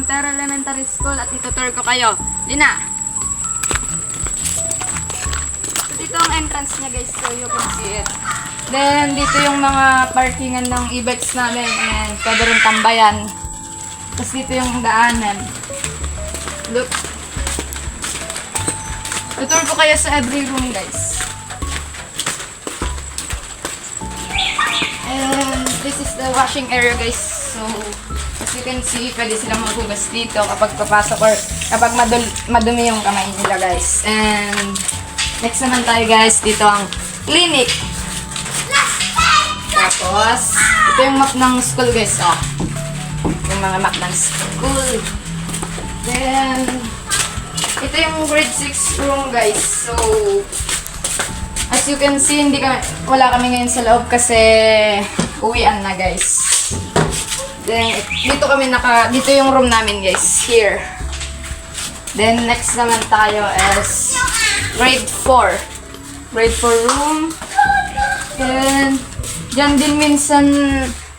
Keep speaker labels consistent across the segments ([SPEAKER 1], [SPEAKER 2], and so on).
[SPEAKER 1] Montero Elementary School at itutur ko kayo. Lina! So, dito ang entrance niya guys, so you can see it. Then, dito yung mga parkingan ng e-bikes namin and pwede rin tambayan. Tapos dito yung daanan. Look. Tutur ko kayo sa every room guys. And this is the washing area guys. So, as you can see, pwede silang maghugas dito kapag papasok or kapag madumi yung kamay nila guys. And next naman tayo guys, dito ang clinic. Tapos, ito yung map ng school guys. Oh. Yung mga map ng school. Then, ito yung grade 6 room guys. So, as you can see, wala kami ngayon sa loob kasi uwian na guys. Then, dito yung room namin guys. Here. Then, next naman tayo is grade 4. Grade 4 room. And, dyan din minsan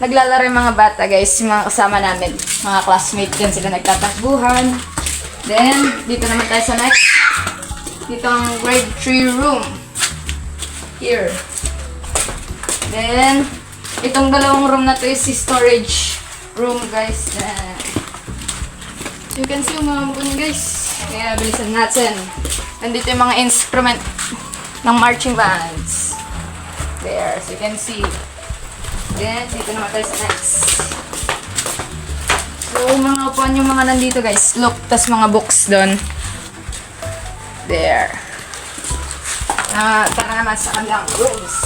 [SPEAKER 1] naglalaro yung mga bata guys. Yung mga kasama namin. Mga classmates dyan sila nagtatakbuhan. Then, dito naman tayo sa next. Dito ang grade 3 room. Here. Then, itong dalawang room na to is storage room guys. Then, you can see yung mga mukha guys. Kaya bilisan natin. Nandito yung mga instrument ng marching bands. There, so you can see. Then, dito naman tayo sa next. So, mga upuan yung mga nandito guys. Look, tas mga books doon. There. Tara naman sa kanilang rooms.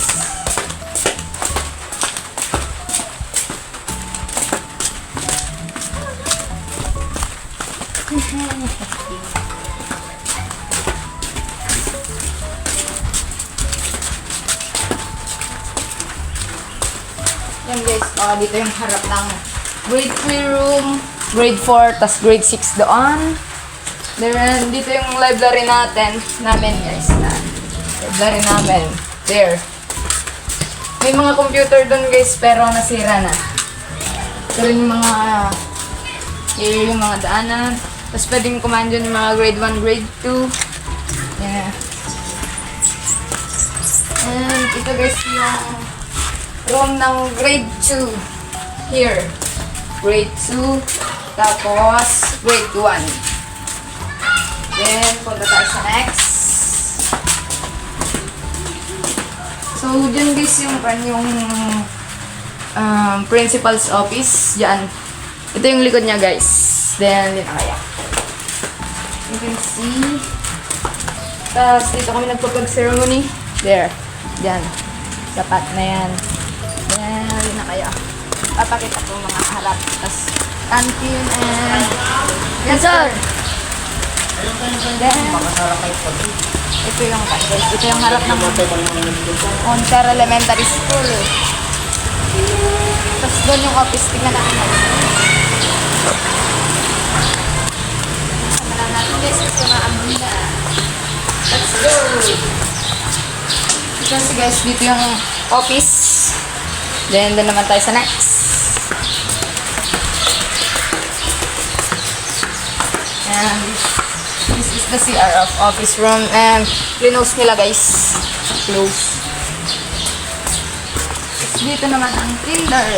[SPEAKER 1] Yan guys, dito yung harap ng grade 3 room, grade 4, tas grade 6 doon. Then, dito yung library namin guys. Library namin. There. May mga computer doon guys, pero nasira na. Ito rin yung mga here yung mga daanan. Tapos pwedeng kumain dyan yung mga grade 1, grade 2. Yeah. And ito guys yung room ng grade 2. Here. Grade 2. Tapos grade 1. Then, punta tayo sa next. So, dyan guys yung principal's office. Dyan. Ito yung likod niya guys. Then, din kaya. You can see. Tapos, dito kami nagpa-plug ceremony. There. Dyan. Sapat na yan. Then, din na kaya. Papakita ko mga harap. Tapos, canteen and... Yes, sir! Then, ito yung guys. Ito yung harap ng Montero Elementary School. Tapos doon yung office. Tingnan natin guys. Sama lang natin guys. Kasi maamoy na. Let's go! Kasi guys, dito yung office. Then, doon naman tayo sa next. And this is the CR of office room. And close nila guys. Close. Dito naman ang Tinder.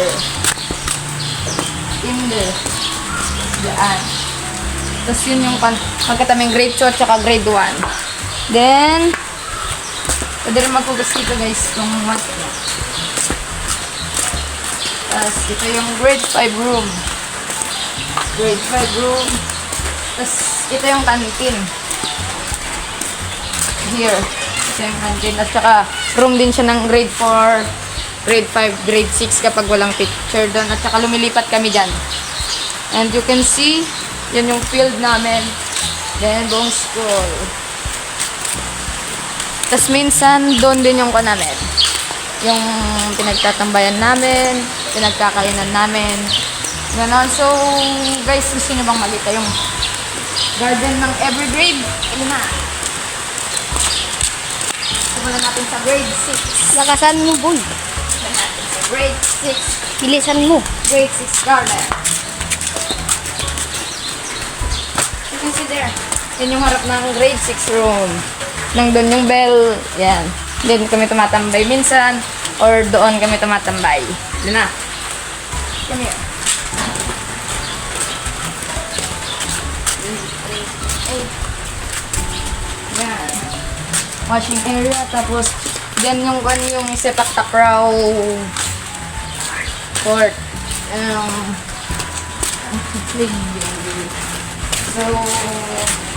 [SPEAKER 1] Diyan. Tapos yun yung magkataming grade 2 at saka grade 1. Then, pwede rin magpugas dito guys kung want nyo. Tapos ito yung grade 5 room. Grade 5 room. Tapos ito yung canteen. Here. Ito yung canteen. At saka room din siya ng grade 4. Grade 5, grade 6 kapag walang teacher doon. At saka lumilipat kami dyan. And you can see, yan yung field namin. Then, buong school. Tapos minsan, doon din yung namin. Yung pinagtatambayan namin, pinagkakainan namin. Ganon. So, guys, gusto nyo bang makita yung garden ng every grade? Ano na? Simulan natin sa grade 6.
[SPEAKER 2] Lakasan mo, boy.
[SPEAKER 1] Grade 6.
[SPEAKER 2] Bilisan mo.
[SPEAKER 1] Grade 6 garden. can see there. Yan yung harap ng grade 6 room. Nandun yung bell. Yan. Doon kami tumatambay minsan. Or doon kami tumatambay. Doon na. Come here. 8. Yan. Washing area. Tapos, dyan yung sepak takraw court. So,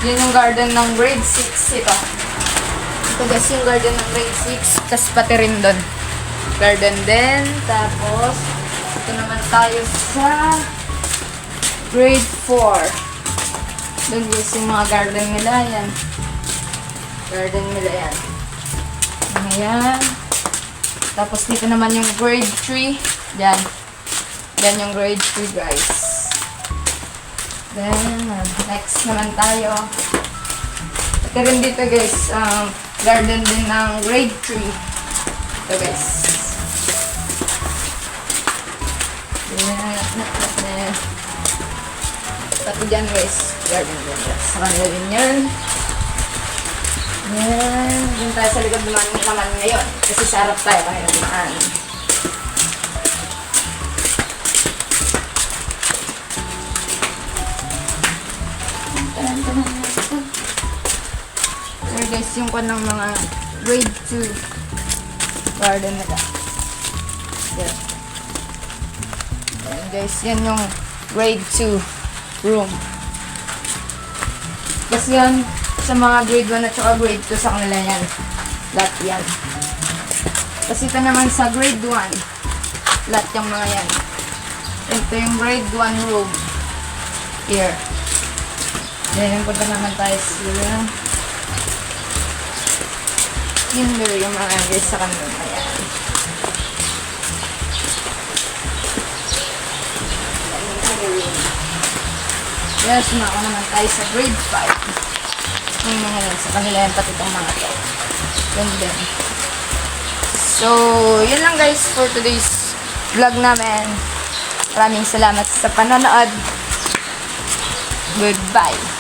[SPEAKER 1] yun yung garden ng grade 6. Ito guys yung garden ng grade 6. Tapos pati rin doon. Garden din. Tapos, ito naman tayo sa grade 4. Doon guys yung mga garden nila. Yan. Garden nila yan. Ayan. Tapos dito naman yung grade 3. Yan. Yan yung grade 3 guys. Then, next naman tayo. Ito rin dito guys, garden din ng grade 3. Ito guys. Then, pati dyan guys, garden din guys. Sa kanila din yan. Yan, dun tayo sa likod naman ngayon. Kasi sa harap tayo kanila dumaan. Here guys, yung ng mga grade 2 garden nila. Yan. Yan guys, yan yung grade 2 room. Kasi yan, sa mga grade 1 at saka grade 2 sa kanila yan. Lahat yan. Kasi ito naman sa grade 1, lahat yung mga yan. Ito yung grade 1 room. Here. Then, punta naman tayo sila. Kinder yung mga guys sa kanila. Ayan. Yes, mako naman tayo sa grade 5. Yung mga yan, sa kanila yan, pati itong mga to. Yun din. So, yun lang guys for today's vlog namin. Maraming salamat sa panonood. Goodbye.